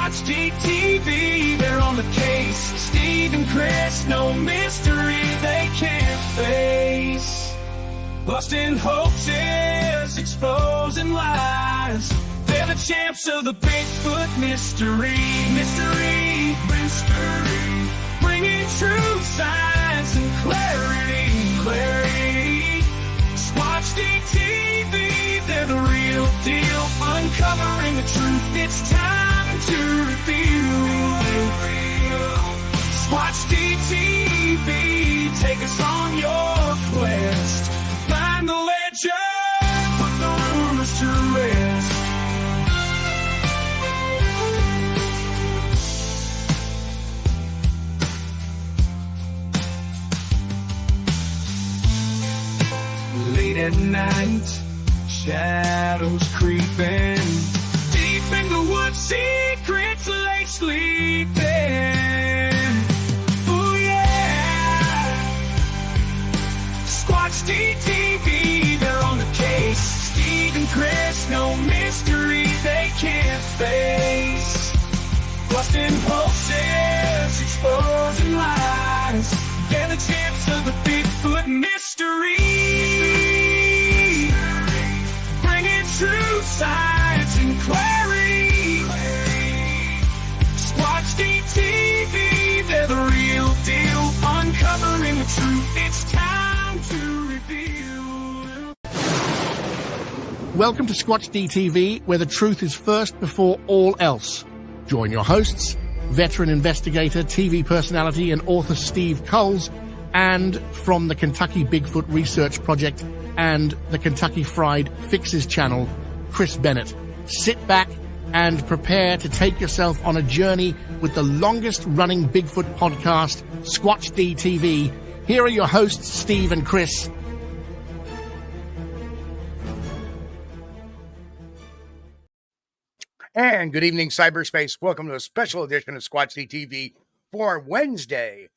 Squatch-D TV, they're on the case. Steve and Chris, no mystery they can't face. Busting hoaxes, exposing lies. They're the champs of the Bigfoot mystery. Bringing truth, science, and clarity. Squatch-D TV, they're the real deal. Uncovering the truth, it's time to reveal. Squatch-D TV, take us on your quest. Find the legend, put the rumors to rest. Late at night, shadows creeping. Deep in the woods, secrets lay sleeping. Ooh yeah. Squatch-D TV, they're on the case. Steve and Chris, no mystery they can't face. Busting hoaxes, exposing lies. They're the champs of the Bigfoot mystery. Bringing truth, science, and clarity. Squatch-D TV, they're the real deal. Uncovering the truth, it's time to reveal. Welcome to Squatch-D TV, where the truth is first before all else. Join your hosts, veteran investigator, TV personality, and author Steve Coles, and from the Kentucky Bigfoot Research Project and the Kentucky Fried Fixes channel, Chris Bennett. Sit back and prepare to take yourself on a journey with the longest-running Bigfoot podcast, Squatch-D TV. Here are your hosts, Steve and Chris. And good evening, cyberspace. Welcome to a special edition of Squatch-D TV for Wednesday,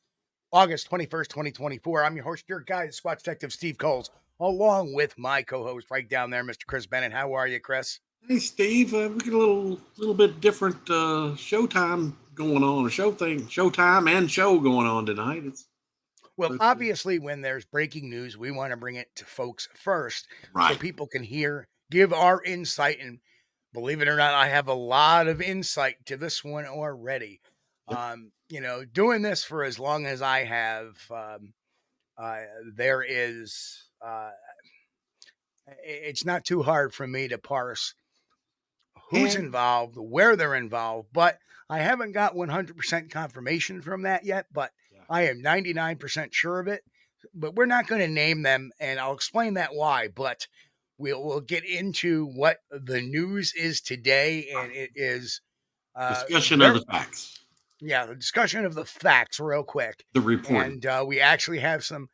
August 21st, 2024. I'm your host, your guide, Squatch Detective Steve Coles, along with my co-host right down there, Mr. Chris Bennett. How are you, Chris? Hey, Steve. We got a little bit different showtime going on, showtime and show going on tonight. Well, obviously, when there's breaking news, we want to bring it to folks first, right, so people can give our insight. And believe it or not, I have a lot of insight to this one already. Yep. Doing this for as long as I have, it's not too hard for me to parse who's involved, where they're involved, but I haven't got 100% confirmation from that yet, but I am 99% sure of it. But we're not going to name them, and I'll explain that why, but we'll get into what the news is today, and it is discussion of the facts. Yeah, the discussion of the facts real quick. The report. And we actually have some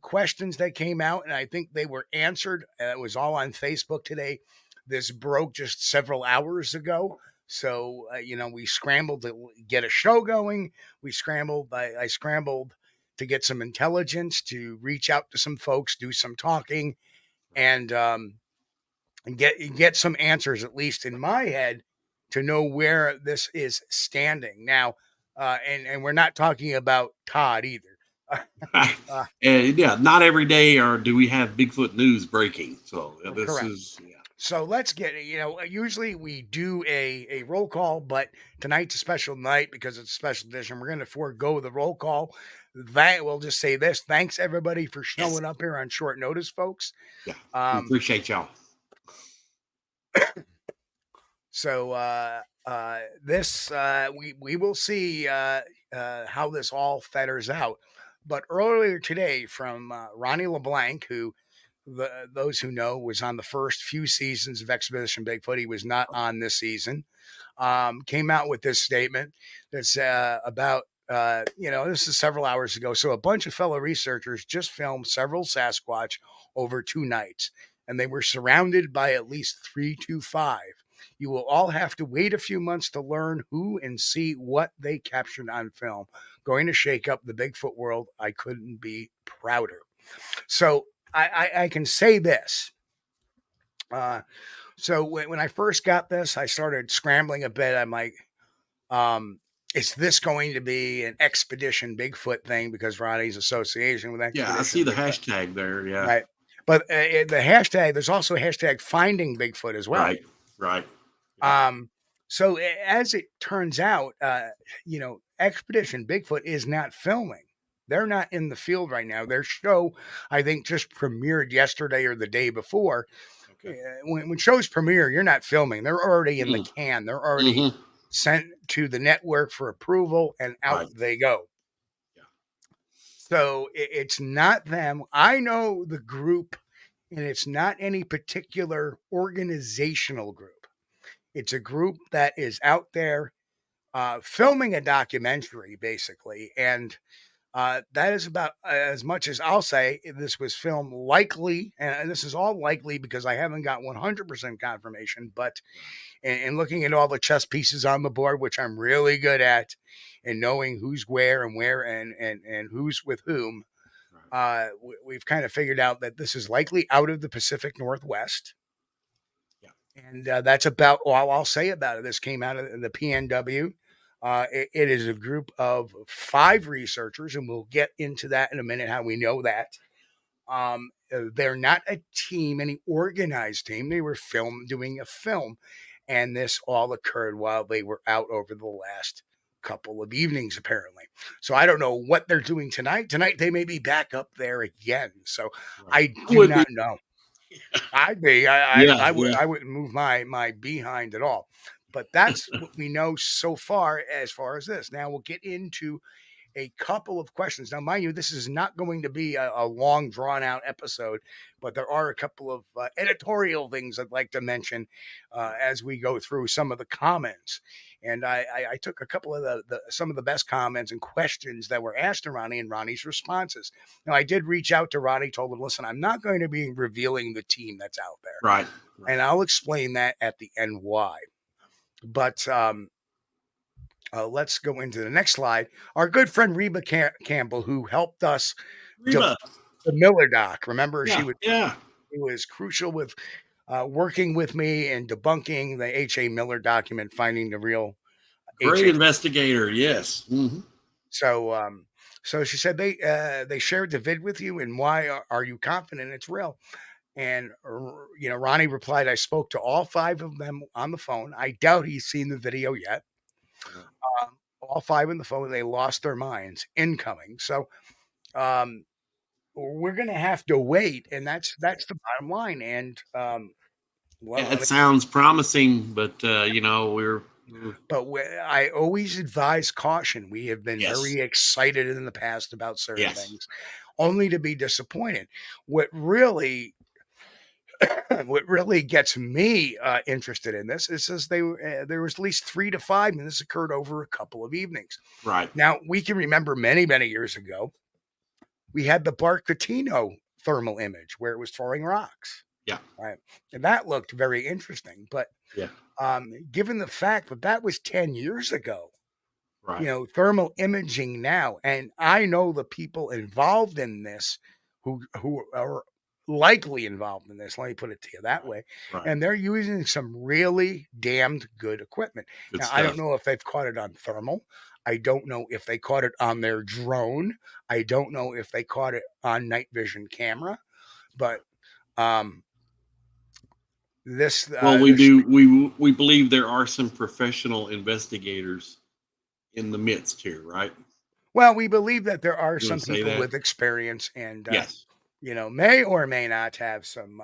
questions that came out, and I think they were answered. It was all on Facebook today. This broke just several hours ago. So, we scrambled to get a show going. I scrambled to get some intelligence, to reach out to some folks, do some talking, and get some answers, at least in my head, to know where this is standing now. And we're not talking about Todd either. Not every day do we have Bigfoot news breaking. So this correct. is, yeah. So let's get it. Usually we do a roll call, but tonight's a special night because it's a special edition. We're going to forego the roll call. We'll just say this. Thanks everybody for showing up here on short notice, folks. Yeah. We appreciate y'all. So we will see how this all feathers out. But earlier today, from Ronny Leblanc, who those who know was on the first few seasons of Expedition Bigfoot, he was not on this season, came out with this statement that's about this is several hours ago. So a bunch of fellow researchers just filmed several Sasquatch over 2 nights, and they were surrounded by at least 3 to 5. You will all have to wait a few months to learn who and see what they captured on film. Going to shake up the Bigfoot world. I couldn't be prouder. So I can say this. So when I first got this, I started scrambling a bit. I'm like, Is this going to be an Expedition Bigfoot thing because Ronnie's association with Yeah, I Expedition see the Bigfoot? hashtag there. Yeah. Right. But the hashtag, there's also a hashtag finding Bigfoot as well. Right. Right. So as it turns out, Expedition Bigfoot is not filming. They're not in the field right now. Their show, I think, just premiered yesterday or the day before. Okay. When shows premiere, you're not filming. They're already in the Mm. can. They're already sent to the network for approval, and out they go. Yeah. So it's not them. I know the group, and it's not any particular organizational group. It's a group that is out there filming a documentary, basically, and that is about as much as I'll say. This was filmed likely, and this is all likely because I haven't got 100% confirmation, but in looking at all the chess pieces on the board, which I'm really good at, and knowing who's where and who's with whom, we've kind of figured out that this is likely out of the Pacific Northwest. And that's about all I'll say about it. This came out of the PNW. It is a group of 5 researchers, and we'll get into that in a minute, how we know that. They're not a team, any organized team. They were doing a film, and this all occurred while they were out over the last couple of evenings, apparently. So I don't know what they're doing tonight. Tonight they may be back up there again. So I do not know. I'd be. I wouldn't move my behind at all. But that's what we know so far as this. Now we'll get into a couple of questions. Now, mind you, this is not going to be a long, drawn-out episode, but there are a couple of editorial things I'd like to mention as we go through some of the comments. And I took a couple of some of the best comments and questions that were asked to Ronnie and Ronnie's responses. Now, I did reach out to Ronnie, told him, listen, I'm not going to be revealing the team that's out there. Right. And I'll explain that at the end why. But let's go into the next slide. Our good friend Reba Campbell, who helped us Reba. The Miller doc. Remember, Yeah, she was crucial with working with me and debunking the H.A. Miller document, finding the real great investigator. Yes. Mm-hmm. So she said they shared the vid with you, and why are you confident it's real? And Ronnie replied, I spoke to all 5 of them on the phone. I doubt he's seen the video yet. All 5 on the phone, they lost their minds. Incoming. So we're going to have to wait, and that's the bottom line. And it sounds promising, but But I always advise caution. We have been very excited in the past about certain things, only to be disappointed. What really gets me interested in this is there was at least 3 to 5, and this occurred over a couple of evenings. Right. Now, we can remember many, many years ago, we had the Barcatino thermal image where it was throwing rocks. Yeah. Right. And that looked very interesting. But given the fact that was 10 years ago, right. Thermal imaging now, and I know the people involved in this who are likely involved in this, let me put it to you that way. Right. And they're using some really damned good equipment. Now, I don't know if they've caught it on thermal. I don't know if they caught it on their drone. I don't know if they caught it on night vision camera. But this we believe there are some professional investigators in the midst here, right? Well, we believe that there are some people with experience and may or may not have some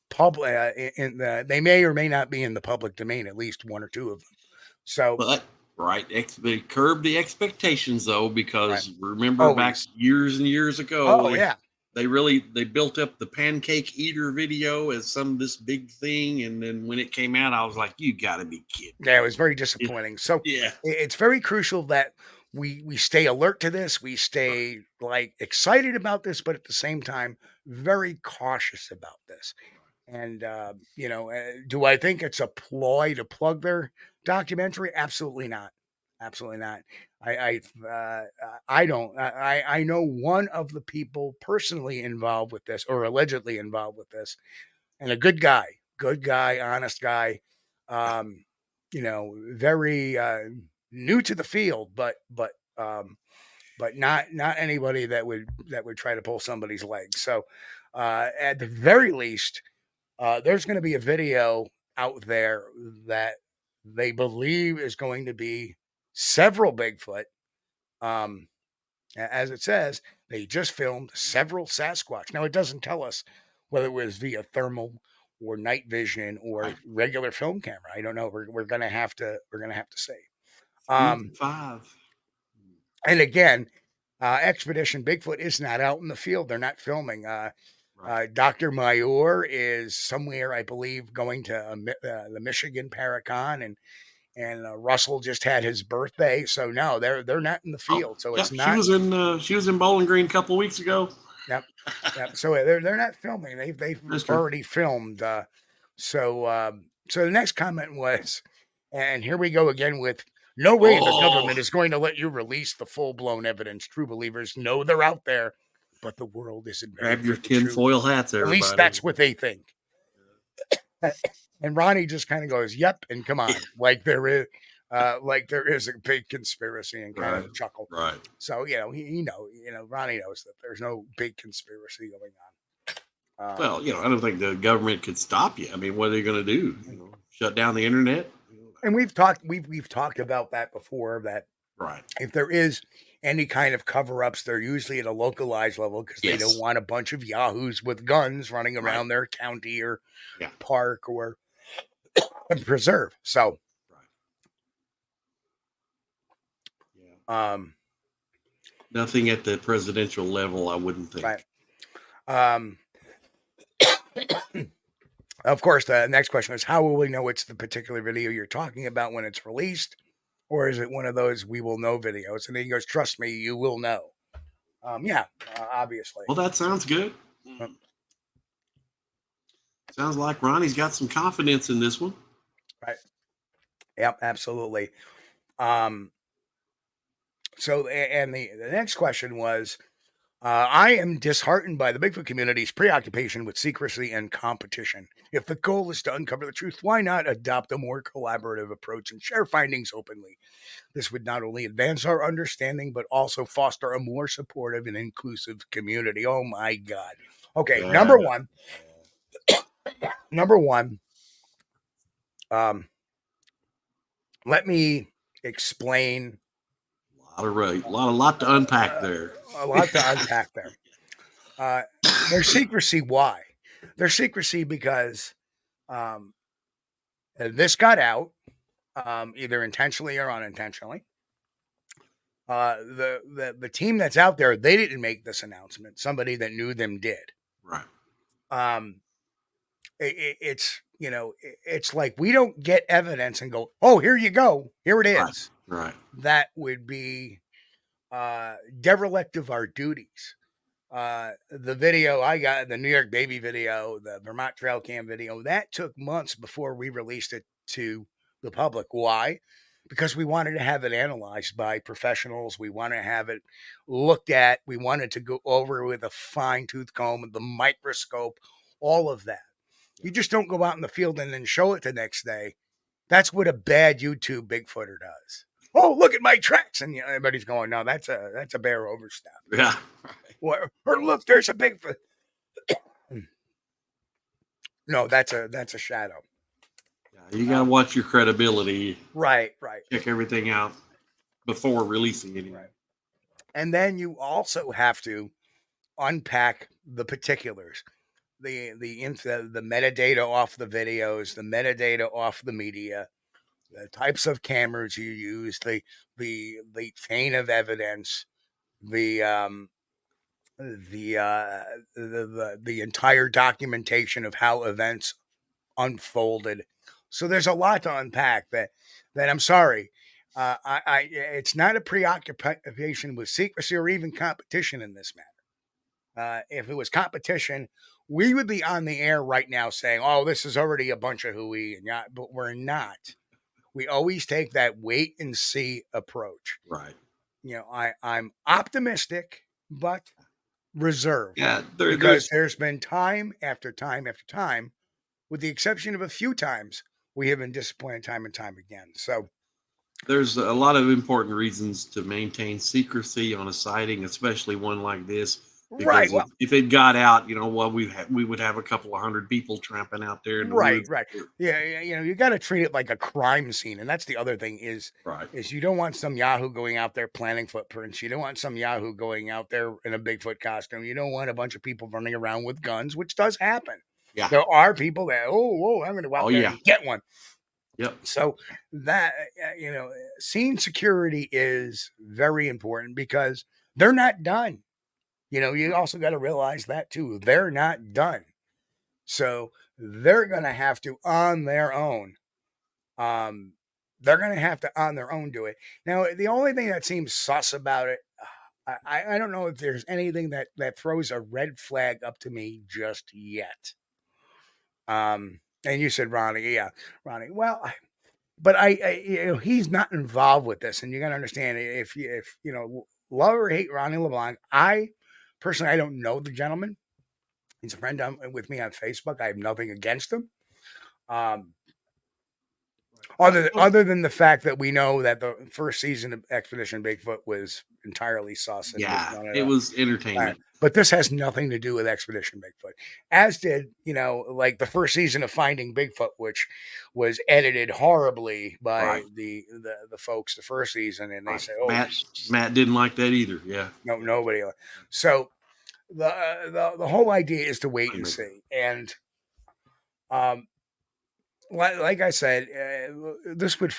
public they may or may not be in the public domain, at least 1 or 2 of them. So they curb the expectations though, because remember back years and years ago, they built up the pancake eater video as this big thing, and then when it came out, I was like, you got to be kidding. Yeah, it was very disappointing. So it's very crucial that we stay alert to this. We stay excited about this, but at the same time, very cautious about this. And do I think it's a ploy to plug their documentary? Absolutely not. Absolutely not. I don't. I know one of the people personally involved with this, or allegedly involved with this, and a good guy, honest guy. very new to the field, but not anybody that would try to pull somebody's leg. So at the very least, there's going to be a video out there that they believe is going to be several Bigfoot. As it says, they just filmed several Sasquatch. Now, it doesn't tell us whether it was via thermal or night vision or regular film camera. I don't know. We're gonna have to see. 5. And again, Expedition Bigfoot is not out in the field. They're not filming. Dr. Mayor is somewhere, I believe, going to the Michigan Paracon, and Russell just had his birthday, so no, they're not in the field. So it's not. She was in Bowling Green a couple of weeks ago. Yep. So they're not filming. They've already filmed. So the next comment was, and here we go again with, no way the government is going to let you release the full-blown evidence. True believers know they're out there, but the world isn't. Grab your tinfoil hats, everybody. At least that's what they think. And Ronnie just kind of goes, "Yep," and come on, like there is a big conspiracy, and kind of chuckle. Right. So Ronnie knows that there's no big conspiracy going on. Well, I don't think the government could stop you. I mean, what are they going to do? Shut down the internet? And we've talked about that before. That if there is any kind of cover-ups, they're usually at a localized level because they don't want a bunch of yahoos with guns running around their county or park or preserve. So, nothing at the presidential level, I wouldn't think. Right. Of course, the next question is, how will we know it's the particular video you're talking about when it's released? Or is it one of those we will know videos? And then he goes, trust me, you will know. Obviously. Well, that sounds good. Sounds like Ronnie's got some confidence in this one. Right. Yep, absolutely. So, and the next question was, I am disheartened by the Bigfoot community's preoccupation with secrecy and competition. If the goal is to uncover the truth, why not adopt a more collaborative approach and share findings openly? This would not only advance our understanding, but also foster a more supportive and inclusive community. Oh my God. Okay, number one. Let me explain. A lot to unpack there. A lot to unpack there. Their secrecy, why? Their secrecy because this got out, either intentionally or unintentionally. The team that's out there, they didn't make this announcement. Somebody that knew them did. Right. It's like we don't get evidence and go, oh, here you go. Here it is. Right. That would be derelict of our duties. The video I got, the New York Baby video, the Vermont Trail Cam video, that took months before we released it to the public. Why? Because we wanted to have it analyzed by professionals. We want to have it looked at. We wanted to go over with a fine-tooth comb, the microscope, all of that. You just don't go out in the field and then show it the next day. That's what a bad YouTube Bigfooter does. Oh, look at my tracks. And everybody's going, no, that's a bear overstep. Yeah. Or look, there's a Bigfoot. No, that's a shadow. Yeah, you got to watch your credibility. Right. Check everything out before releasing it. Right. And then you also have to unpack the particulars. The metadata off the videos, the metadata off the media, the types of cameras you use, the chain of evidence, the entire documentation of how events unfolded. So there's a lot to unpack that I'm sorry. It's not a preoccupation with secrecy or even competition in this matter. If it was competition, we would be on the air right now saying, oh, this is already a bunch of hooey, but we're not. We always take that wait and see approach. Right. I'm optimistic, but reserved. Yeah. Because there's been time after time after time, with the exception of a few times we have been disappointed time and time again. So there's a lot of important reasons to maintain secrecy on a sighting, especially one like this. right. Because Well, if it got out, we would have a couple of hundred people tramping out there in the right. woods. Yeah. You got to treat it like a crime scene. And that's the other thing is you don't want some Yahoo going out there planting footprints. You don't want some Yahoo going out there in a Bigfoot costume. You don't want a bunch of people running around with guns, which does happen. Yeah. There are people that, I'm going to go out there and get one. Yep. So that, scene security is very important because they're not done. You also got to realize that too. They're not done. So they're going to have to on their own. They're going to have to on their own do it. Now, the only thing that seems sus about it, I don't know if there's anything that throws a red flag up to me just yet. And you said Ronnie, Ronnie. Well, but he's not involved with this, and you got to understand if you love or hate Ronny Leblanc. I personally, I don't know the gentleman. He's a friend with me on Facebook. I have nothing against him. Other than the fact that we know that the first season of Expedition Bigfoot was entirely sus. And it was entertainment. But this has nothing to do with Expedition Bigfoot. As did, like the first season of Finding Bigfoot, which was edited horribly by the folks the first season. And they say, Matt didn't like that either. Yeah. No, nobody. So the whole idea is to wait and see. And like I said, this would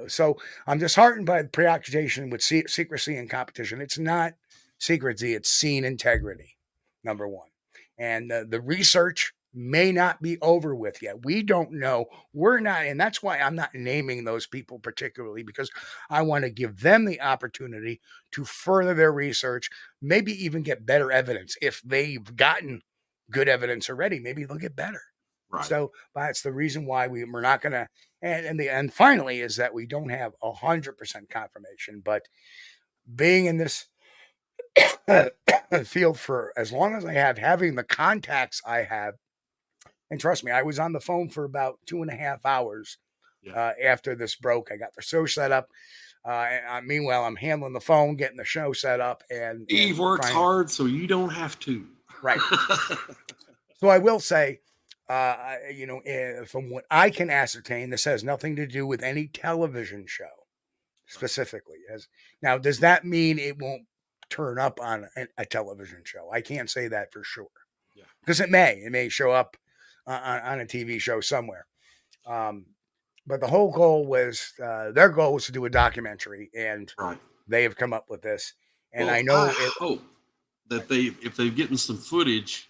so I'm disheartened by the preoccupation with secrecy and competition. It's not secrecy; it's scene integrity, number one. And the research may not be over with yet. We don't know. We're not, and that's why I'm not naming those people particularly, because I want to give them the opportunity to further their research, maybe even get better evidence. If they've gotten good evidence already, maybe they'll get better. Right. So that's the reason why we're not going to, and finally is that we don't have 100% confirmation, but being in this field for as long as I have, having the contacts I have, and trust me, I was on the phone for about 2.5 hours after this broke. I got the show set up. Meanwhile, I'm handling the phone, getting the show set up, and Eve works hard, so you don't have to. Right. So I will say, from what I can ascertain, this has nothing to do with any television show specifically. Now, does that mean it won't turn up on a television show? I can't say that for sure. Yeah, because it may show up on a TV show somewhere. But the whole goal was their goal was to do a documentary, and they have come up with this. And I know I hope that if they're getting some footage.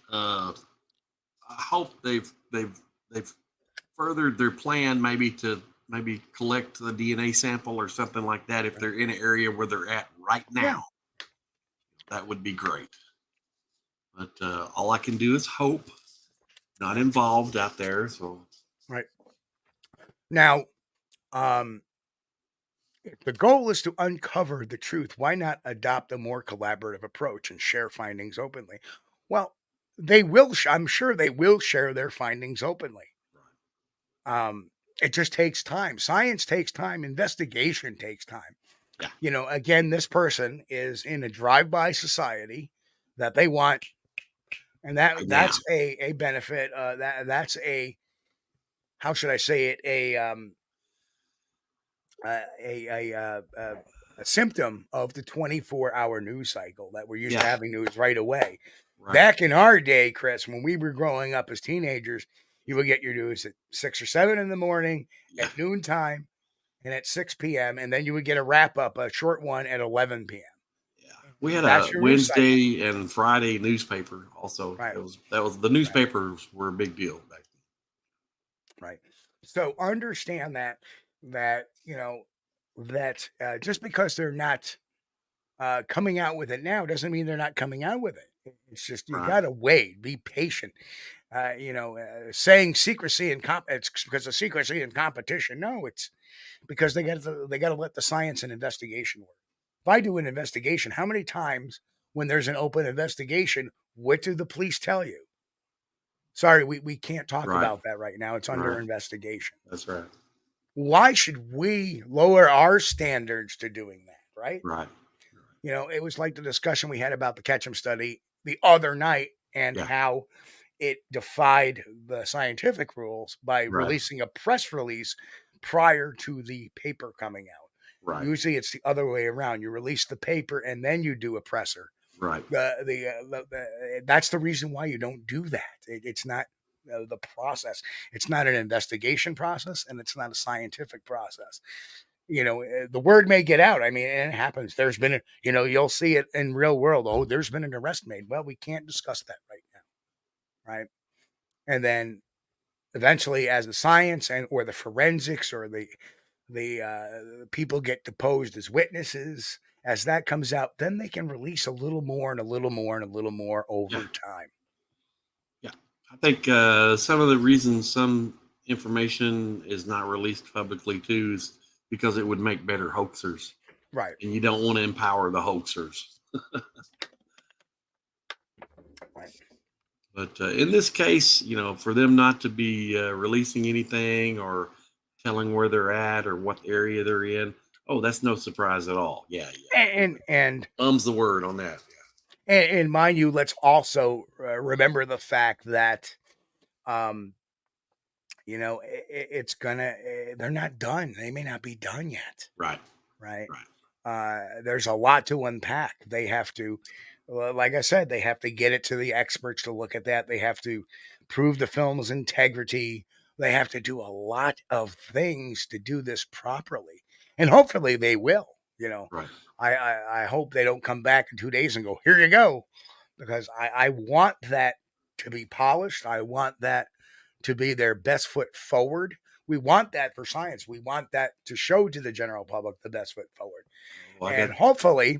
I hope they've furthered their plan, maybe to collect the DNA sample or something like that. If they're in an area where they're at right now, that would be great. But all I can do is hope. Not involved out there, so now, if the goal is to uncover the truth, why not adopt a more collaborative approach and share findings openly? Well, they will. I'm sure they will share their findings openly. It just takes time. Science takes time. Investigation takes time. Yeah. Again, this person is in a drive-by society that they want, and that's a benefit. That's a, how should I say it? A symptom of the 24-hour news cycle that we're used to having news right away. Right. Back in our day, Chris, when we were growing up as teenagers, you would get your news at 6 or 7 in the morning, at noontime, and at 6 p.m., and then you would get a wrap-up, a short one at 11 p.m. Yeah, we had a Wednesday and Friday newspaper also. Right. That was the newspapers were a big deal back then. Right. So understand that just because they're not coming out with it now doesn't mean they're not coming out with it. It's just you got to wait, be patient. Saying secrecy and it's because of secrecy and competition. No, it's because they got to let the science and investigation work. If I do an investigation, how many times when there's an open investigation, what do the police tell you? Sorry, we can't talk about that right now. It's under investigation. That's right. Why should we lower our standards to doing that, right? Right. You know, it was like the discussion we had about the Ketchum study the other night and how it defied the scientific rules by releasing a press release prior to the paper coming out. Right. Usually it's the other way around. You release the paper and then you do a presser. Right. That's the reason why you don't do that. It's not the process. It's not an investigation process, and it's not a scientific process. You know, the word may get out. I mean, and it happens. There's been, you'll see it in real world. Oh, there's been an arrest made. Well, we can't discuss that right now. Right. And then eventually as the science or the forensics or the people get deposed as witnesses, as that comes out, then they can release a little more and a little more and a little more over time. Yeah. I think some of the reasons some information is not released publicly too is because it would make better hoaxers. Right. And you don't want to empower the hoaxers. Right. But in this case, for them not to be releasing anything or telling where they're at or what area they're in, that's no surprise at all. Yeah. And thumbs the word on that. Yeah. And mind you, let's also remember the fact that, it's gonna. They're not done. They may not be done yet. Right. Right. There's a lot to unpack. They have to, like I said, they have to get it to the experts to look at that. They have to prove the film's integrity. They have to do a lot of things to do this properly, and hopefully they will. Right. I hope they don't come back in 2 days and go, here you go, because I want that to be polished. I want that to be their best foot forward. We want that for science. We want that to show to the general public the best foot forward. And hopefully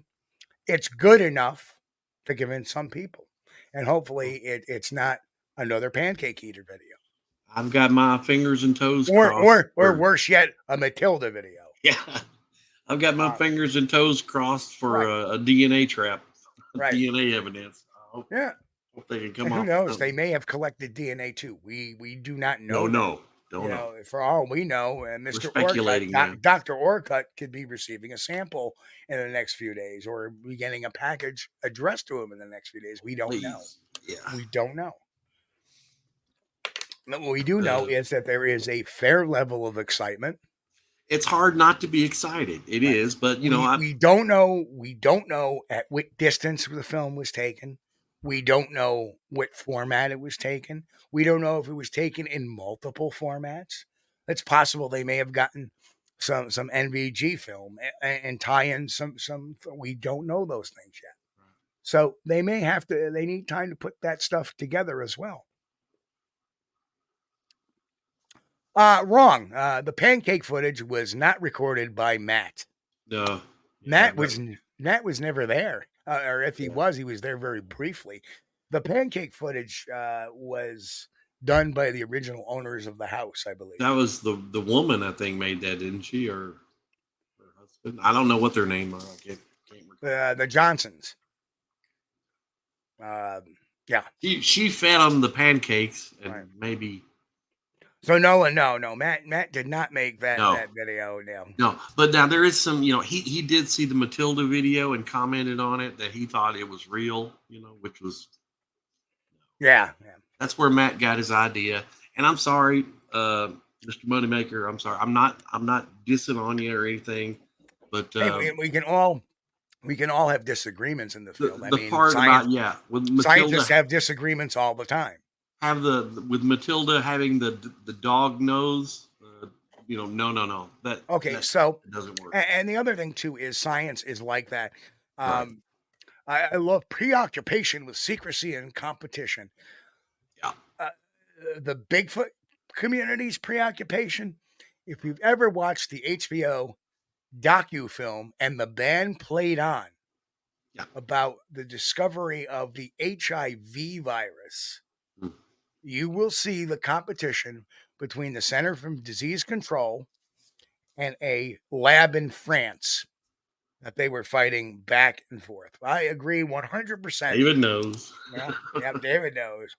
it's good enough to convince some people. And hopefully it's not another pancake eater video. I've got my fingers and toes crossed. Or worse yet, a Matilda video. Yeah. I've got my fingers and toes crossed for a DNA trap. Right. DNA evidence. Hope they can come off. Who knows? They may have collected DNA too. We do not know. Don't know. For all we know, Mr. Orcutt, Dr. Orcutt could be receiving a sample in the next few days, or be getting a package addressed to him in the next few days. We don't know. Yeah. We don't know. But what we do know is that there is a fair level of excitement. It's hard not to be excited. It is, but we don't know. We don't know at what distance the film was taken. We don't know what format it was taken. We don't know if it was taken in multiple formats. It's possible they may have gotten some NVG film and tie in some. We don't know those things yet. So they may have to. They need time to put that stuff together as well. Wrong. The pancake footage was not recorded by Matt. No. Matt was never there. Or if he was there very briefly. The pancake footage was done by the original owners of the house, I believe. That was the woman, I think, made that, didn't she? Or her husband? I don't know what their name are. I can't remember. The Johnsons. Yeah. She fed them the pancakes and maybe... So no, Matt did not make that video. No, but now there is some, he did see the Matilda video and commented on it that he thought it was real, which was. Yeah. That's where Matt got his idea. And I'm sorry, Mr. Moneymaker. I'm sorry. I'm not dissing on you or anything, but hey, we can all have disagreements in the field. With Matilda, scientists have disagreements all the time. With Matilda having the dog nose, no. That doesn't work. And the other thing too is science is like that. I love preoccupation with secrecy and competition. Yeah. The Bigfoot community's preoccupation. If you've ever watched the HBO docu-film and the band played on about the discovery of the HIV virus. You will see the competition between the Center for Disease Control and a lab in France that they were fighting back and forth. I agree 100%. David knows. Yeah, David knows.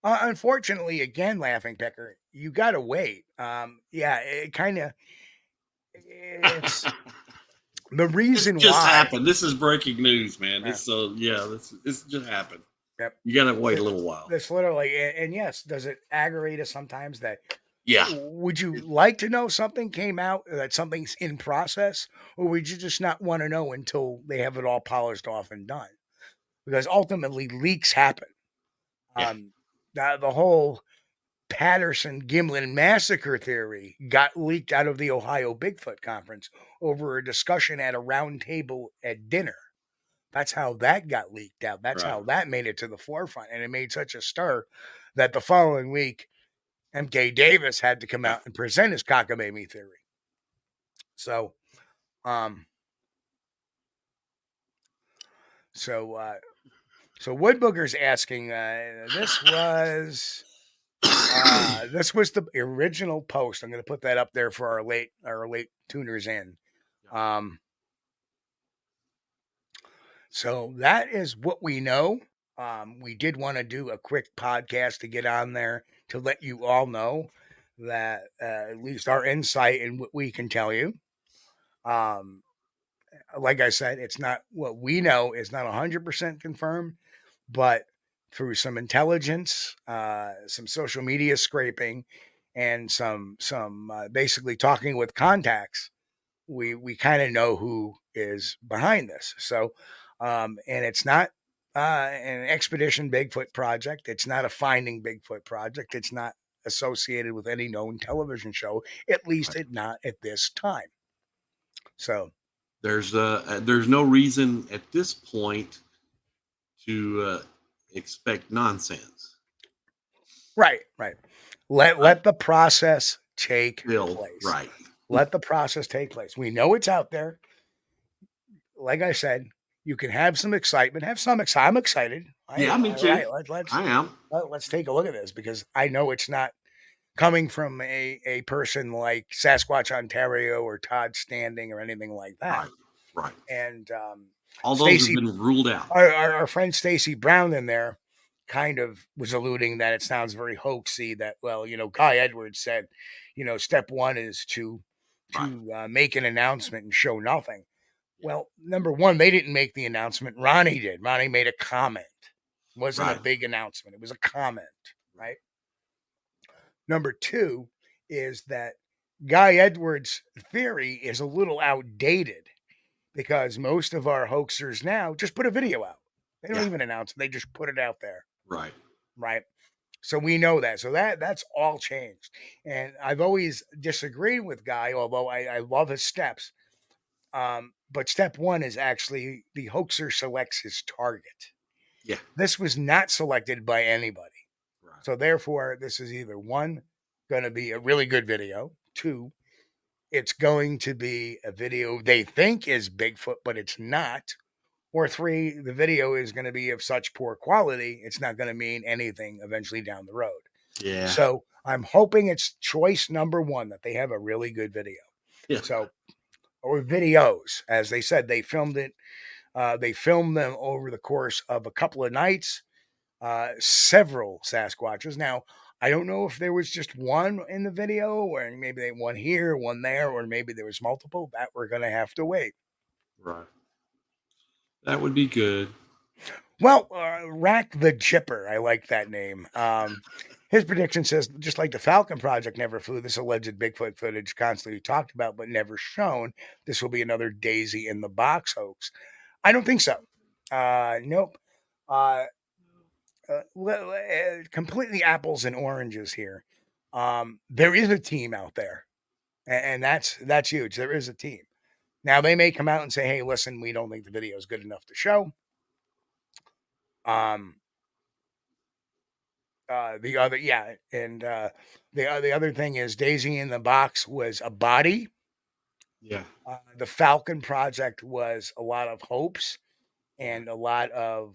Unfortunately, again, Laughing Pecker, you got to wait. Yeah, it kind of, it's the reason This just why. happened. This is breaking news, man. This just happened. Yep. You got to wait a little while. This literally, and yes, does it aggravate us sometimes that? Yeah. Would you like to know something came out, that something's in process, or would you just not want to know until they have it all polished off and done? Because ultimately, leaks happen. Yeah. The whole Patterson Gimlin massacre theory got leaked out of the Ohio Bigfoot conference over a discussion at a round table at dinner. That's how that got leaked out. That's how that made it to the forefront. And it made such a stir that the following week, MK Davis had to come out and present his cockamamie theory. So, so Woodbooger's asking, this was the original post. I'm going to put that up there for our late tuners in. So that is what we know. We did want to do a quick podcast to get on there to let you all know that at least our insight and what we can tell you. Like I said, it's not what we know is not 100% confirmed, but through some intelligence, some social media scraping, and some basically talking with contacts, we kind of know who is behind this. So, and it's not an Expedition Bigfoot project. It's not a Finding Bigfoot project. It's not associated with any known television show, at least not at this time. So there's no reason at this point to expect nonsense. Right. Let the process take place. Right. Let the process take place. We know it's out there. Like I said, you can have some excitement. I'm excited. Me too. I am. Let's take a look at this, because I know it's not coming from a person like Sasquatch Ontario or Todd Standing or anything like that. Right. And all those have been ruled out. Our friend Stacy Brown in there kind of was alluding that it sounds very hoaxy, that, well, Guy Edwards said, step one is to make an announcement and show nothing. Well, number one, they didn't make the announcement. Ronny did. Ronny made a comment. It wasn't a big announcement. It was a comment, right? Number two is that Guy Edwards' theory is a little outdated, because most of our hoaxers now just put a video out. They don't even announce it. They just put it out there. Right. So we know that. So that's all changed. And I've always disagreed with Guy, although I love his steps. But step one is actually the hoaxer selects his target. Yeah. This was not selected by anybody. Right. So therefore, this is either one, going to be a really good video. Two, it's going to be a video they think is Bigfoot, but it's not. Or three, the video is going to be of such poor quality, it's not going to mean anything eventually down the road. Yeah. So I'm hoping it's choice number one, that they have a really good video. Yeah. So, or videos, as they said, they filmed it. They filmed them over the course of a couple of nights, several Sasquatches. Now, I don't know if there was just one in the video, or maybe they one here, one there, or maybe there was multiple. That we're going to have to wait. Right. That would be good. Well, Rack the Chipper, I like that name. His prediction says, just like the Falcon Project never flew, this alleged Bigfoot footage constantly talked about but never shown, this will be another Daisy in the Box hoax. I don't think so. Nope. Completely apples and oranges here. There is a team out there, and that's huge. There is a team. Now, they may come out and say, hey, listen, we don't think the video is good enough to show. The other thing is Daisy in the Box was a body. Yeah. The Falcon Project was a lot of hopes and a lot of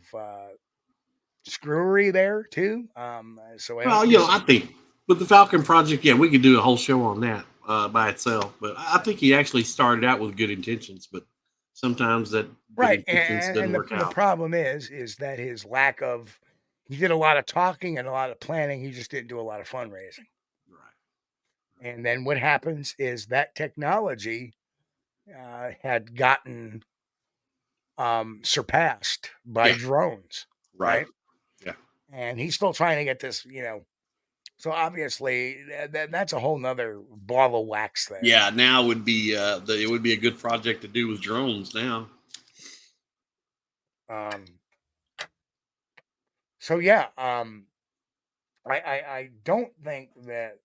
screwery there too. I think with the Falcon Project, we could do a whole show on that by itself. But I think he actually started out with good intentions, but sometimes that right, and the problem is that his lack of He did a lot of talking and a lot of planning. He just didn't do a lot of fundraising. Right. And then what happens is that technology had gotten surpassed by drones. Right. Yeah. And he's still trying to get this, so obviously that's a whole nother ball of wax there. Yeah. Now would be it would be a good project to do with drones now. So yeah, I don't think that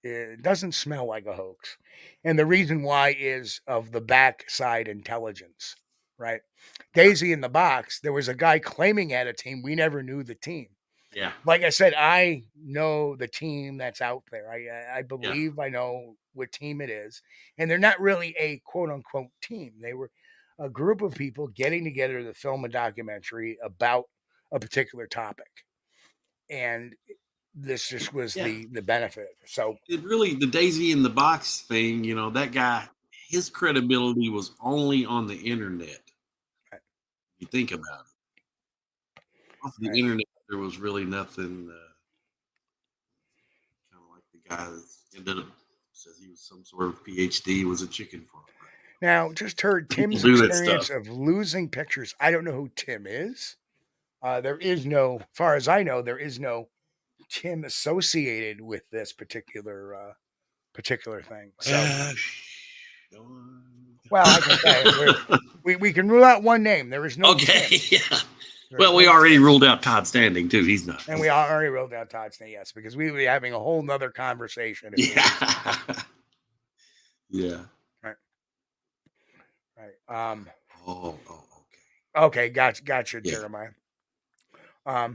it doesn't smell like a hoax, and the reason why is of the backside intelligence, right? Daisy in the Box, there was a guy claiming at a team. We never knew the team. Yeah. Like I said, I know the team that's out there. I believe I know what team it is, and they're not really a quote unquote team. They were a group of people getting together to film a documentary about a particular topic, and this just was the benefit. So it really, the Daisy in the Box thing, that guy, his credibility was only on the internet. Right. You think about it. Off the internet, there was really nothing. Kind of like the guy that ended up says he was some sort of PhD, was a chicken farmer. Now, just heard Tim's experience of losing pictures. I don't know who Tim is. There is no, as far as I know, there is no Tim associated with this particular thing. So, well, I can say we can rule out one name. There is no. Okay, Tim. Yeah. Well, we already ruled out Todd Standing too. He's not. And we already ruled out Todd Standing, yes, because we would be having a whole nother conversation. Yeah. Yeah. Right. Okay. Okay. Gotcha, yeah. Jeremiah. Yeah,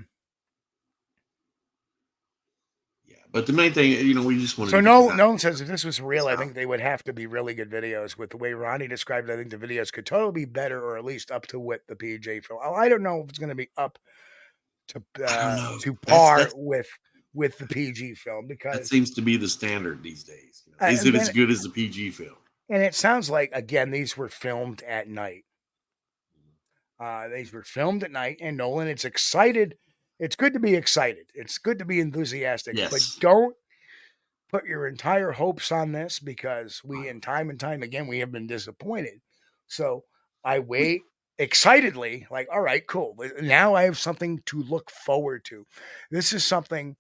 but the main thing, we just want to. So no one says if this was real, I think they would have to be really good videos. With the way Ronnie described it, I think the videos could totally be better, or at least up to what the PJ film. I don't know if it's going to be up to par with the PG film, because that seems to be the standard these days. Is it as good as the PG film? And it sounds like, again, these were filmed at night. These were filmed at night, and Nolan, it's excited. It's good to be excited. It's good to be enthusiastic, but don't put your entire hopes on this, because in time and time again, we have been disappointed. So I wait excitedly, like, all right, cool. Now I have something to look forward to. This is something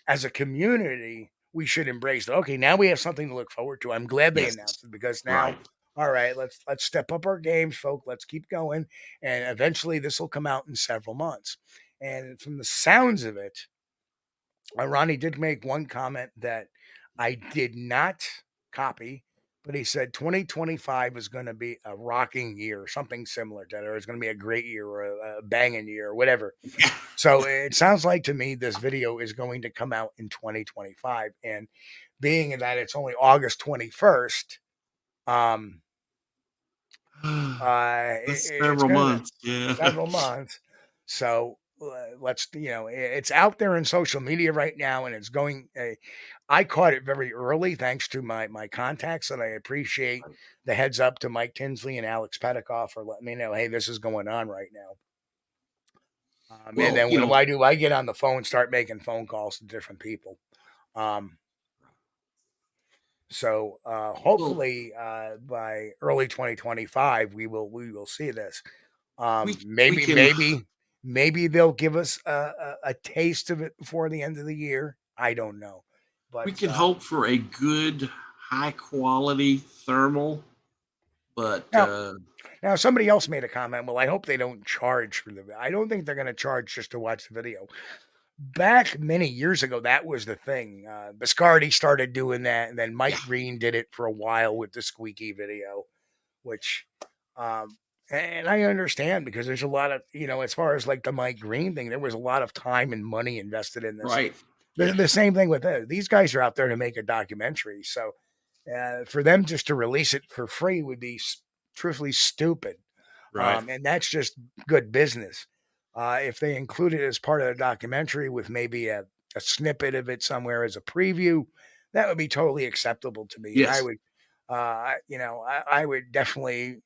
as a community we should embrace. Okay, now we have something to look forward to. I'm glad they announced it, because now, all right, let's step up our games, folk. Let's keep going, and eventually this will come out in several months. And from the sounds of it, Ronnie did make one comment that I did not copy, but he said 2025 is going to be a rocking year, something similar to that, or it's going to be a great year, or a banging year, or whatever. So it sounds like to me this video is going to come out in 2025, and being that it's only August 21st, several months. Yeah, several months. So let's, it's out there in social media right now, and it's going. I caught it very early thanks to my contacts, and I appreciate the heads up to Mike Tinsley and Alex Petikoff for letting me know, hey, this is going on right now. And then what do? I get on the phone, start making phone calls to different people. So hopefully by early 2025 we will see this. Maybe they'll give us a taste of it before the end of the year. I don't know, but we can hope for a good, high quality thermal. But now somebody else made a comment. Well, I hope they don't charge for I don't think they're going to charge just to watch the video. Back many years ago, that was the thing. Biscardi started doing that, and then Mike Green did it for a while with the squeaky video, which, and I understand, because there's a lot of, as far as like the Mike Green thing, there was a lot of time and money invested in this. Right. The same thing with these guys are out there to make a documentary. So for them just to release it for free would be truthfully stupid. Right. And that's just good business. If they include it as part of the documentary with maybe a snippet of it somewhere as a preview, that would be totally acceptable to me. Yes. I would, I would definitely,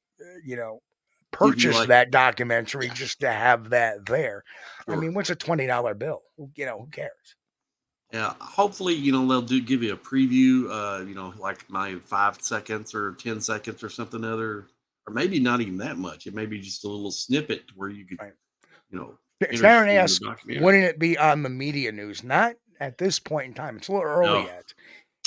purchase that documentary just to have that there. Sure. I mean, what's a $20 bill? You know, who cares? Yeah, hopefully, they'll give you a preview, like my 5 seconds or 10 seconds or something other, or maybe not even that much. It may be just a little snippet where you could, Sharon asked, wouldn't it be on the media news? Not at this point in time. It's a little early yet.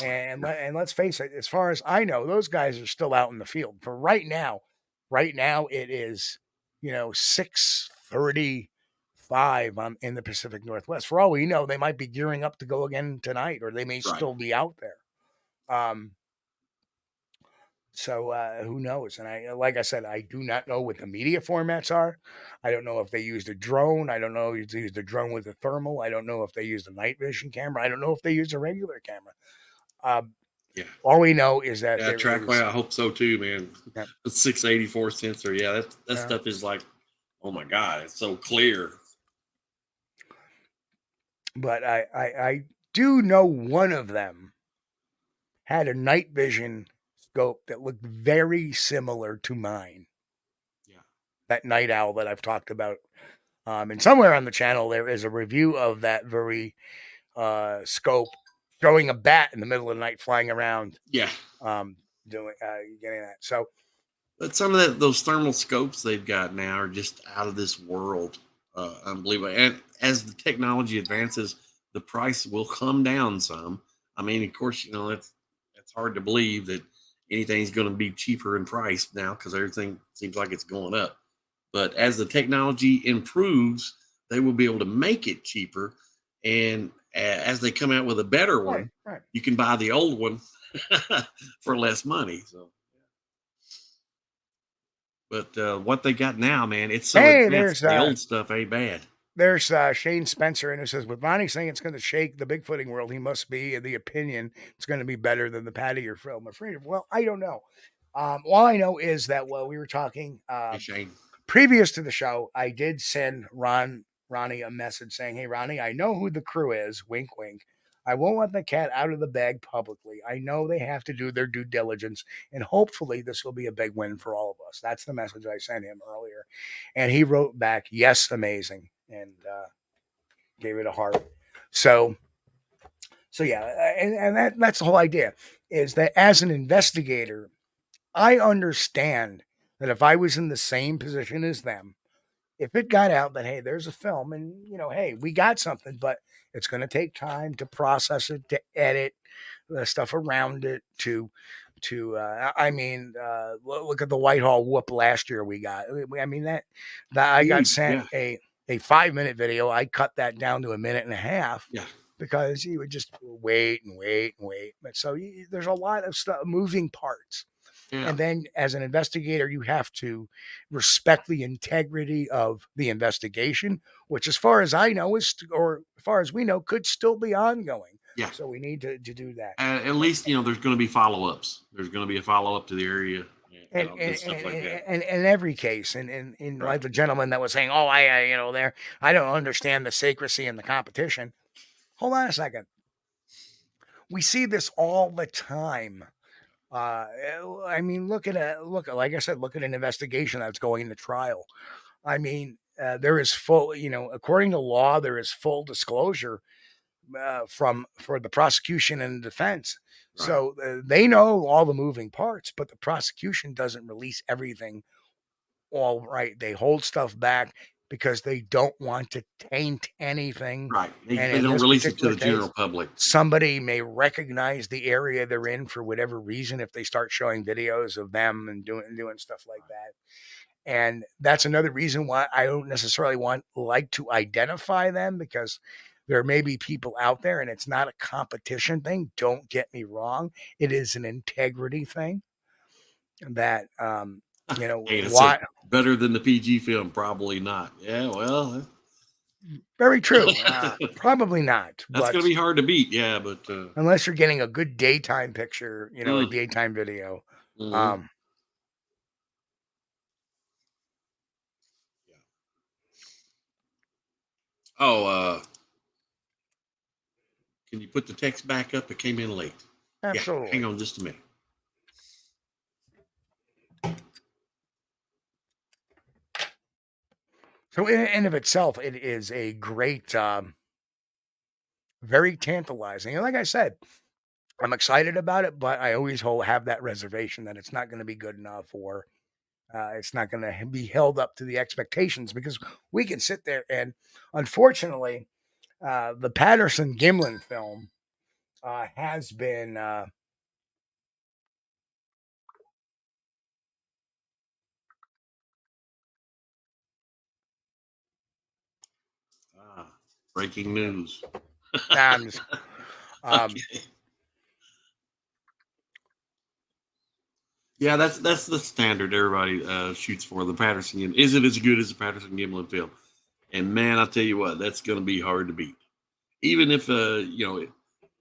And let's face it, as far as I know, those guys are still out in the field. For right now it is, 6:35 in the Pacific Northwest. For all we know, they might be gearing up to go again tonight, or they may still be out there. So who knows? And like I said, I do not know what the media formats are. I don't know if they used a drone. I don't know if they used a drone with a thermal. I don't know if they used a night vision camera. I don't know if they used a regular camera. All we know is that TrackWay. I hope so too, man. Yeah. The 684 sensor. Yeah, that stuff is like, oh my God, it's so clear. But I do know one of them had a night vision scope that looked very similar to mine. Yeah. That night owl that I've talked about. And somewhere on the channel there is a review of that very scope showing a bat in the middle of the night flying around. Yeah. Getting that. So, but some of those thermal scopes they've got now are just out of this world. Unbelievable. And as the technology advances, the price will come down some. I mean, of course, it's hard to believe that anything's going to be cheaper in price now because everything seems like it's going up. But as the technology improves, they will be able to make it cheaper. And as they come out with a better one, you can buy the old one for less money. So, but what they got now, man, it's so advanced. The old stuff ain't bad. There's Shane Spencer, and it says, with Ronny saying it's going to shake the Bigfooting world, he must be in the opinion it's going to be better than the Patty or Film of Freedom. Well, I don't know. All I know is that while we were talking previous to the show, I did send Ronnie a message saying, hey, Ronnie, I know who the crew is. Wink, wink. I won't let the cat out of the bag publicly. I know they have to do their due diligence, and hopefully this will be a big win for all of us. That's the message I sent him earlier. And he wrote back, yes, amazing, and gave it a heart. So yeah, and that's the whole idea, is that as an investigator, I understand that if I was in the same position as them, if it got out that, hey, there's a film and, hey, we got something, but it's going to take time to process it, to edit the stuff around it, look at the Whitehall whoop last year we got. I mean, that I got sent a 5-minute video. I cut that down to a minute and a half. Yeah. Because you would just wait and wait and wait. But so there's a lot of stuff, moving parts. Yeah. And then as an investigator, you have to respect the integrity of the investigation, which as far as I know as far as we know, could still be ongoing. Yeah. So we need to do that. At least, there's going to be follow-ups. There's going to be a follow-up to the area. And stuff like that. And in every case, and like the gentleman that was saying, oh, I don't understand the secrecy and the competition. Hold on a second. We see this all the time. I mean, look at an investigation that's going into trial. I mean, there is full, according to law, there is full disclosure for the prosecution and the defense. Right. So they know all the moving parts, but the prosecution doesn't release everything. All right, they hold stuff back because they don't want to taint anything. Right. They don't release it to the general public. Somebody may recognize the area they're in for whatever reason if they start showing videos of them and doing stuff like that. And that's another reason why I don't necessarily like to identify them, because there may be people out there, and it's not a competition thing. Don't get me wrong. It is an integrity thing that, why better than the PG film? Probably not. Yeah, well, very true. Probably not. That's going to be hard to beat. Yeah, but unless you're getting a good daytime picture, a daytime video. Mm-hmm. Can you put the text back up? It came in late. Absolutely. Yeah, hang on just a minute. So in and of itself, it is a great, very tantalizing. And like I said, I'm excited about it, but I always have that reservation that it's not going to be good enough, or it's not going to be held up to the expectations, because we can sit there and, unfortunately, the Patterson Gimlin film has been breaking news. I'm just, okay. Yeah, that's the standard everybody shoots for. The Patterson, is it as good as the Patterson Gimlin film? And man, I'll tell you what, that's going to be hard to beat. Even if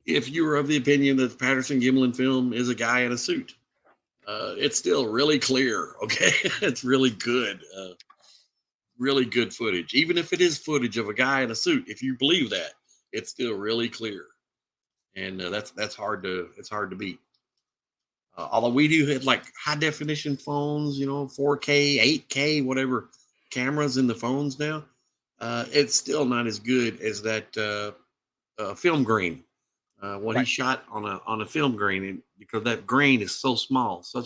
if you were of the opinion that the Patterson Gimlin film is a guy in a suit, it's still really clear. Okay, it's really good footage. Even if it is footage of a guy in a suit, if you believe that, it's still really clear, and that's hard to beat. Although we do have like high definition phones, 4K, 8K, whatever cameras in the phones now, it's still not as good as that film grain. What he shot on a film grain, because that grain is so small, so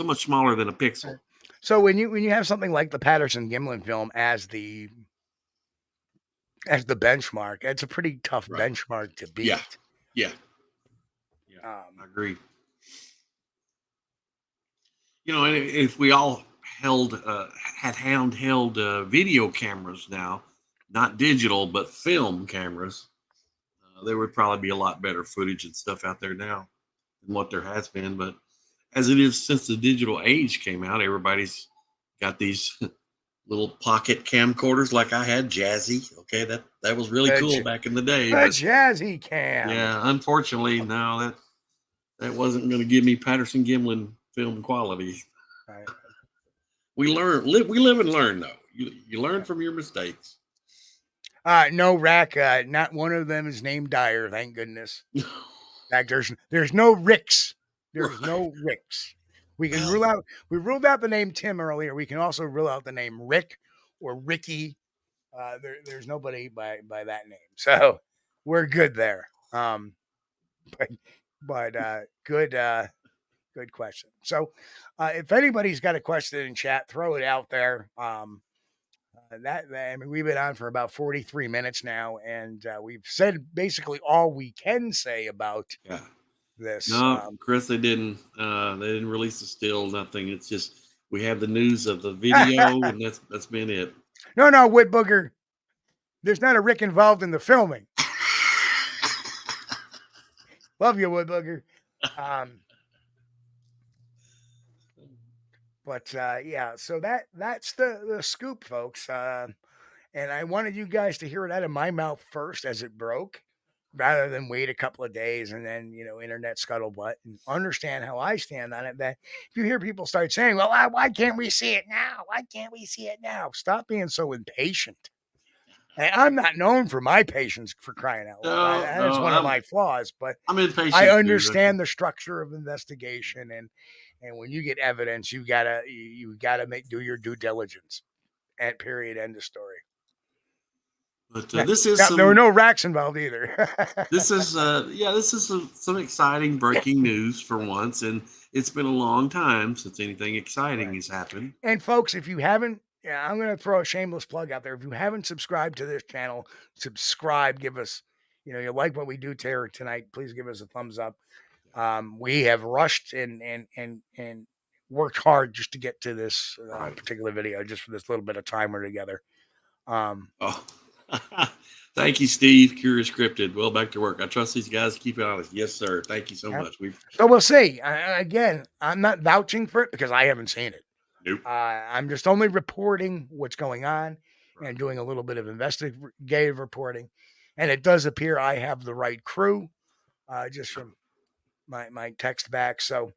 much smaller than a pixel. So when you have something like the Patterson Gimlin film as the benchmark, it's a pretty tough benchmark to beat. Yeah. I agree. And if we all had handheld video cameras now, not digital but film cameras, there would probably be a lot better footage and stuff out there now than what there has been. But as it is, since the digital age came out, everybody's got these little pocket camcorders like I had, Jazzy. Okay, that was really cool back in the day. The Jazzy cam. Yeah, unfortunately, no, that wasn't going to give me Patterson Gimlin film quality. Right. We live and learn, though. You learn from your mistakes. No, Rack. Not one of them is named Dyer. Thank goodness. In fact, there's no Ricks. There's no Ricks. We can rule out. We ruled out the name Tim earlier. We can also rule out the name Rick or Ricky. There's nobody by that name, so we're good there. But good question. So, if anybody's got a question in chat, throw it out there. We've been on for about 43 minutes now, and we've said basically all we can say about this. No, Chris, they didn't release the still, nothing. It's just we have the news of the video, and that's been it. No, Whit Booger. There's not a Rick involved in the filming. Love you, Whit Booger. But yeah, so that's the scoop, folks. And I wanted you guys to hear it out of my mouth first as it broke, rather than wait a couple of days and then, internet scuttlebutt, and understand how I stand on it. That if you hear people start saying, well, why can't we see it now? Why can't we see it now? Stop being so impatient. And I'm not known for my patience, for crying out loud. That's one of my flaws, but I'm impatient. I understand the structure of investigation, and when you get evidence, you gotta do your due diligence. At period, end of story. But this is there were no racks involved either. This is some exciting breaking news for once, and it's been a long time since anything exciting has happened. And folks, if you haven't, I'm going to throw a shameless plug out there. If you haven't subscribed to this channel, subscribe. Give us, you like what we do tonight. Please give us a thumbs up. We have rushed and worked hard just to get to this particular video, just for this little bit of time we're together. Thank you, Steve. Curious Cryptid. Well, back to work. I trust these guys to keep it honest. Yes, sir. Thank you so much. So we'll see. Again, I'm not vouching for it because I haven't seen it. Nope. I'm just only reporting what's going on and doing a little bit of investigative reporting. And it does appear I have the right crew, just from my text back. So,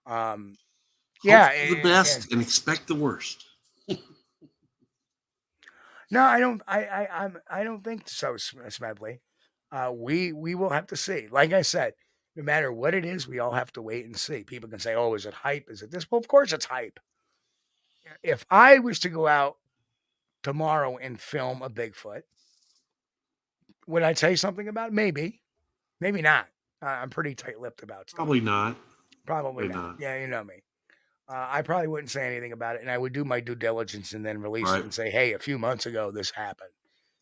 hope the best and expect the worst. No, I don't. I don't think so, Smedley. We will have to see. Like I said, no matter what it is, we all have to wait and see. People can say, "Oh, is it hype? Is it this?" Well, of course it's hype. If I was to go out tomorrow and film a Bigfoot, would I say something about it? Maybe. Maybe not. I'm pretty tight-lipped about stuff. Probably not. Probably not. Yeah, you know me. I probably wouldn't say anything about it, and I would do my due diligence and then release it and say, "Hey, a few months ago this happened."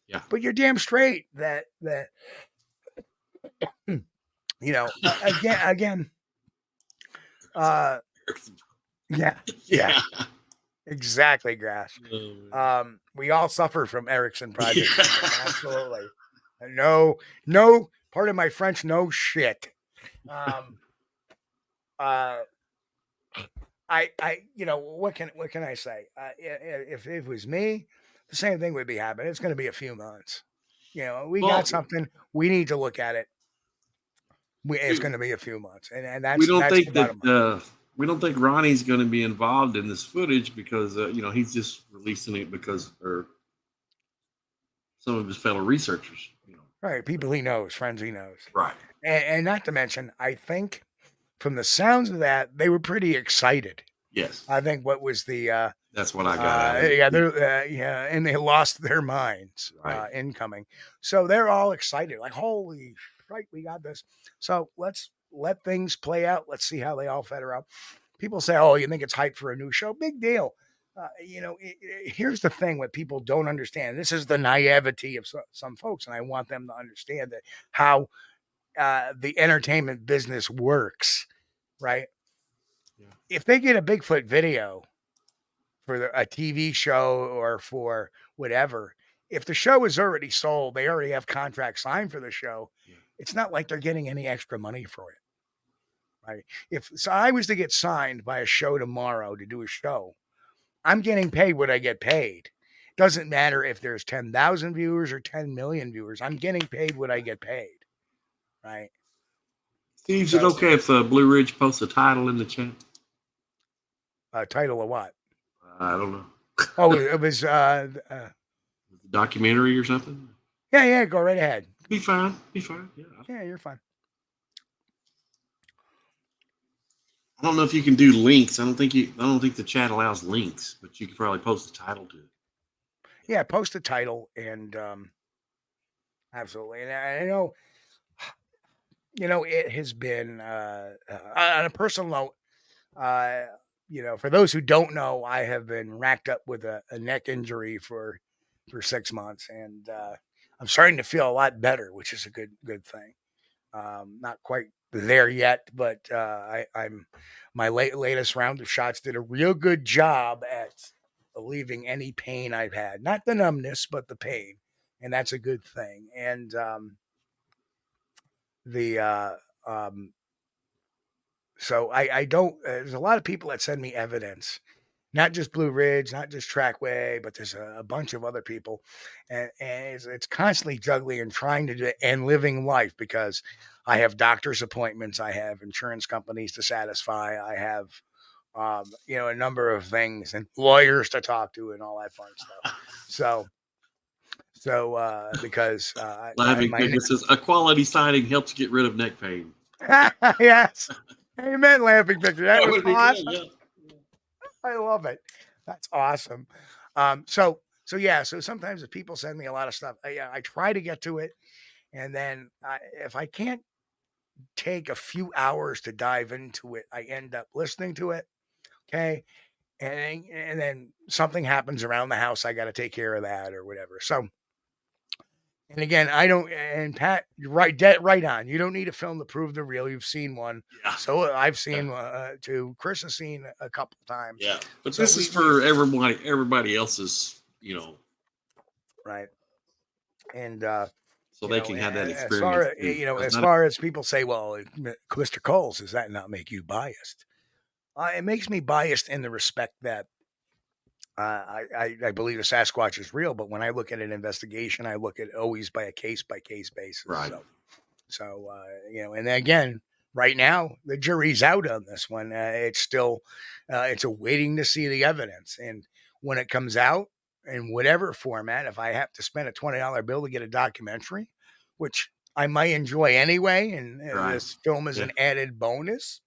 Yeah. But you're damn straight that you know, again. Yeah. Exactly, Grass. We all suffer from Erickson Project. Yeah. Absolutely. No, part of my French, no shit. What can I say? If it was me, the same thing would be happening. It's going to be a few months. We got something. We need to look at it. It's going to be a few months, and that's we don't that's think that we don't think Ronnie's going to be involved in this footage because he's just releasing it because some of his fellow researchers, right, people he knows, friends he knows, right, and not to mention, I think from the sounds of that, they were pretty excited. Yes, I think what was the that's what I got out of it. And they lost their minds incoming, so they're all excited, like holy. Right, we got this. So let's let things play out. Let's see how they all feather out. People say, "Oh, you think it's hype for a new show?" Big deal. Here's the thing: what people don't understand. This is the naivety of some folks, and I want them to understand that how the entertainment business works. Right? Yeah. If they get a Bigfoot video for a TV show or for whatever, if the show is already sold, they already have contracts signed for the show. Yeah. It's not like they're getting any extra money for it, right? If I was to get signed by a show tomorrow to do a show, I'm getting paid what I get paid. Doesn't matter if there's 10,000 viewers or 10 million viewers. I'm getting paid what I get paid, right? Steve, is it okay if Blue Ridge posts a title in the chat? Title of what? I don't know. Oh, it was documentary or something? Yeah, go right ahead. Be fine. Yeah, you're fine. I don't know if you can do links. I don't think the chat allows links, but you could probably post the title to it. Yeah, post the title and absolutely. And I know it has been on a personal note, for those who don't know, I have been racked up with a neck injury for 6 months, and I'm starting to feel a lot better, which is a good thing. Not quite there yet, but I'm my latest round of shots did a real good job at alleviating any pain I've had, not the numbness, but the pain, and that's a good thing. And so I don't. There's a lot of people that send me evidence. Not just Blue Ridge, not just Trackway, but there's a bunch of other people. And it's constantly juggling and trying to do it and living life because I have doctor's appointments. I have insurance companies to satisfy. I have, a number of things and lawyers to talk to and all that fun stuff. So because Laughing Piglet says a quality siding helps get rid of neck pain. Yes. Amen, Laughing Picture. That was awesome. Good, yeah. I love it. That's awesome. So sometimes if people send me a lot of stuff, I try to get to it. And then if I can't take a few hours to dive into it, I end up listening to it. Okay. And then something happens around the house. I got to take care of that or whatever. So, and again, I don't, and Pat, you're right on. You don't need a film to prove the real. You've seen one. Yeah. So I've seen two. Chris has seen a couple of times. Yeah. But so this is for everybody else's, Right. And, so they can have that experience. As far as people say, well, Mr. Coles, does that not make you biased? It makes me biased in the respect that I believe a Sasquatch is real, but when I look at an investigation, I look at always by a case basis. Right. So and again, right now the jury's out on this one. It's still, it's awaiting to see the evidence, and when it comes out in whatever format, if I have to spend a $20 bill to get a documentary, which I might enjoy anyway, and this film is an added bonus,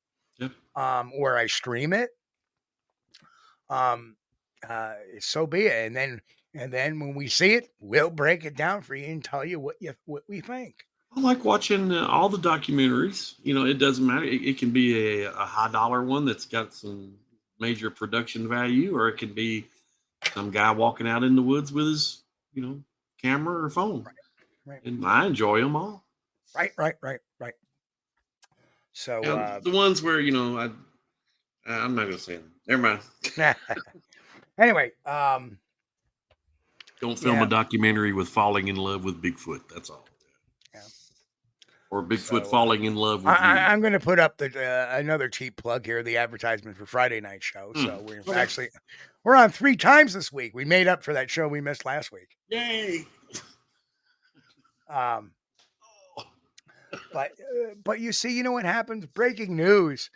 or I stream it. So be it. And then And then when we see it, we'll break it down for you and tell you what we think. I like watching all the documentaries. It doesn't matter. It can be a high dollar one that's got some major production value, or it can be some guy walking out in the woods with his, camera or phone. Right. And I enjoy them all. Right. So the ones where I'm not gonna say them. Never mind. Anyway, don't film a documentary with falling in love with Bigfoot. That's all. Yeah. Or Bigfoot falling in love with you. I'm going to put up another cheap plug here, the advertisement for Friday night show. So we're on 3 times this week. We made up for that show we missed last week. Yay! But you see, what happens? Breaking news.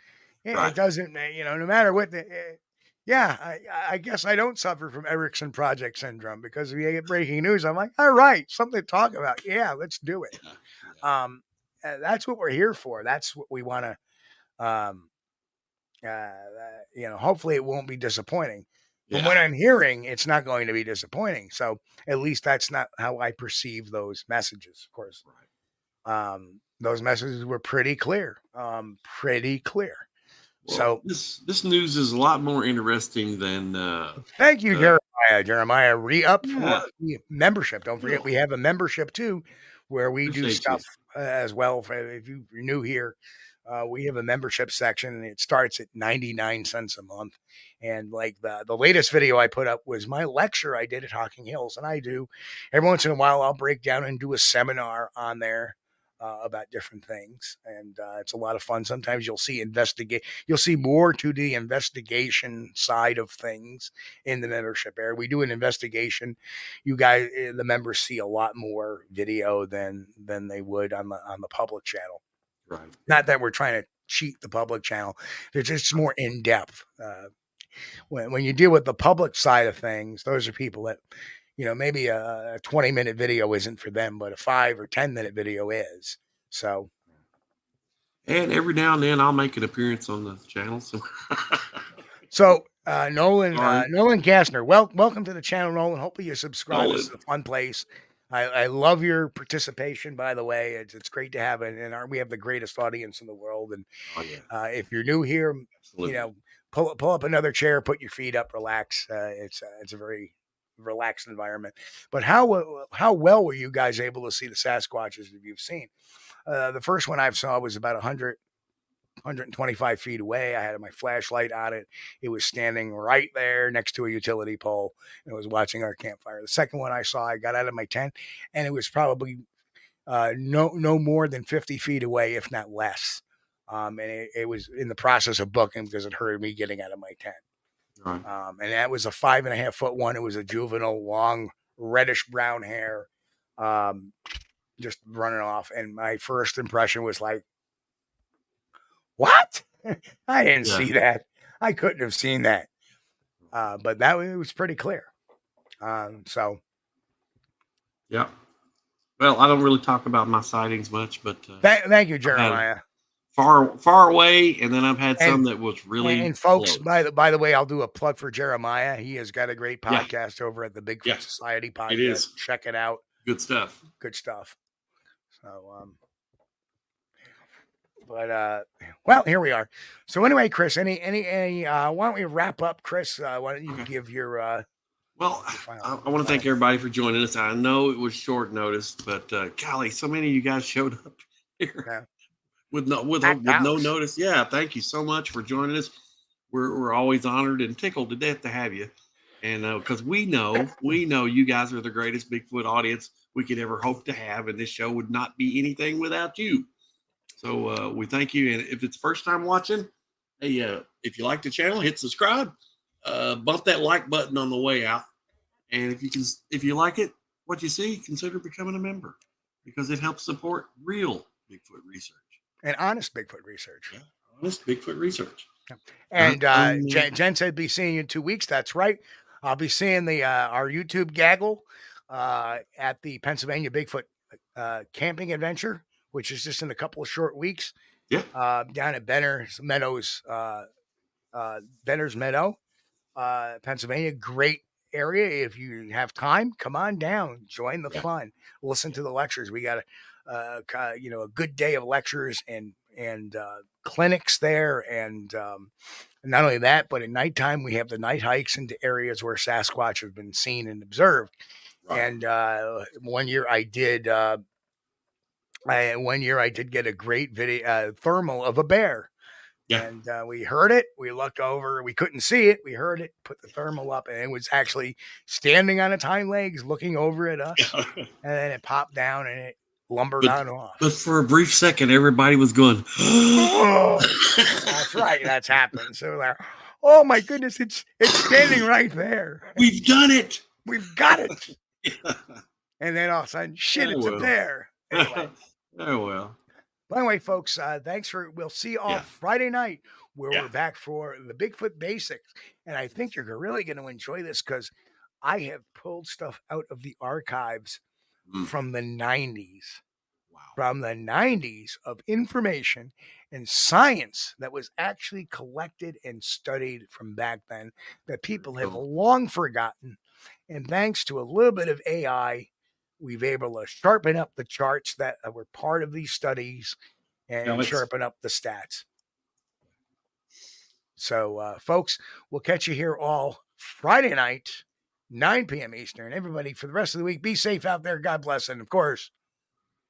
It doesn't, no matter what I guess I don't suffer from Erickson Project syndrome, because if you get breaking news, I'm like, all right, something to talk about. Yeah, let's do it. That's what we're here for. That's what we want to, hopefully it won't be disappointing. From what I'm hearing, it's not going to be disappointing. So at least that's not how I perceive those messages, of course. Those messages were pretty clear. Well, so this news is a lot more interesting than thank you, Jeremiah re-up for the membership. Don't forget, we have a membership too, where we do stuff as well. If you're new here, we have a membership section, and it starts at 99 cents a month. And like the latest video I put up was my lecture I did at Hocking Hills, and I do every once in a while I'll break down and do a seminar on there about different things, and it's a lot of fun. Sometimes you'll see more to the investigation side of things in the membership area. We do an investigation. You guys, the members, see a lot more video than they would on the public channel. Right. Not that we're trying to cheat the public channel. They're just more in depth. When you deal with the public side of things, those are people that, maybe a 20-minute video isn't for them, but a 5 or 10-minute video is. So, and every now and then I'll make an appearance on the channel. So Nolan Gassner, welcome to the channel, Nolan. Hopefully you subscribe. It's a fun place. I love your participation, by the way. It's great to have it, and we have the greatest audience in the world. And if you're new here, pull up another chair, put your feet up, relax. It's a very relaxed environment. But how well were you guys able to see the Sasquatches that you've seen? The first one I saw was about 125 feet away. I had my flashlight on it. It was standing right there next to a utility pole, and it was watching our campfire. The second one I saw, I got out of my tent, and it was probably no more than 50 feet away, if not less. And it was in the process of booking because it heard me getting out of my tent. Right. And that was a 5.5 foot one. It was a juvenile, long, reddish brown hair, just running off. And my first impression was like, what? I didn't see that. I couldn't have seen that. But it was pretty clear. So. Yeah. Well, I don't really talk about my sightings much, but thank you, Jeremiah. Far away, and then I've had some that was really. And folks, by the way, I'll do a plug for Jeremiah. He has got a great podcast over at the Bigfoot Society podcast. It is. Check it out. Good stuff. So, well, here we are. So anyway, Chris, any why don't we wrap up, Chris? Why don't you give your well, I want to thank everybody for joining us. I know it was short notice, but golly, so many of you guys showed up here with no notice. Yeah, thank you so much for joining us. We're always honored and tickled to death to have you, and because we know you guys are the greatest Bigfoot audience we could ever hope to have, and this show would not be anything without you. So we thank you. And if it's first time watching, hey, if you like the channel, hit subscribe, bump that like button on the way out. And if you like it, what you see, consider becoming a member, because it helps support real Bigfoot research and honest Bigfoot research. Yeah, honest Bigfoot research. And Jen said, be seeing you in 2 weeks. That's right. I'll be seeing our YouTube gaggle at the Pennsylvania Bigfoot camping adventure, which is just in a couple of short weeks. Yeah. Down at Benner's Meadow, Pennsylvania. Great area, if you have time, come on down, join the fun, listen to the lectures. We got a good day of lectures and clinics there. And not only that, but at nighttime, we have the night hikes into areas where Sasquatch have been seen and observed. Right. And one year I did get a great video thermal of a bear. Yeah. And we heard it. We looked over. We couldn't see it. We heard it. Put the thermal up, and it was actually standing on its hind legs, looking over at us. And then it popped down, and it lumbered on off. But for a brief second, everybody was going, "Oh, that's right. That's happened." So like, oh my goodness, it's standing right there. We've done it. We've got it. And then all of a sudden, shit, it's a bear. Anyway. Oh, well. By the way, folks, we'll see you all Friday night where we're back for the Bigfoot basics. And I think you're really going to enjoy this because I have pulled stuff out of the archives from the 90s. Wow. From the 90s of information and science that was actually collected and studied from back then that people have long forgotten. And thanks to a little bit of AI, we've able to sharpen up the charts that were part of these studies and sharpen up the stats. So, folks, we'll catch you here all Friday night, 9 p.m. Eastern. Everybody, for the rest of the week, be safe out there. God bless. And, of course,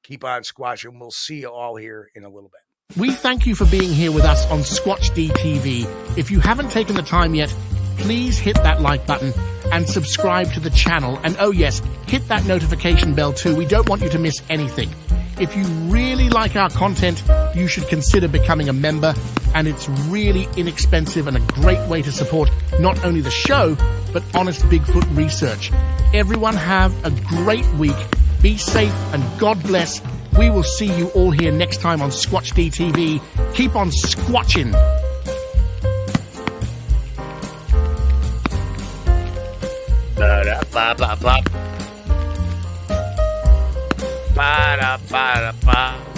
keep on squatching. We'll see you all here in a little bit. We thank you for being here with us on Squatch-D TV. If you haven't taken the time yet, please hit that like button and subscribe to the channel. And oh yes, hit that notification bell too. We don't want you to miss anything. If you really like our content, you should consider becoming a member. And it's really inexpensive and a great way to support not only the show, but honest Bigfoot research. Everyone have a great week. Be safe and God bless. We will see you all here next time on Squatch-D TV. Keep on squatching. Ba-da-ba-ba-ba. Ba-da-ba-da-ba.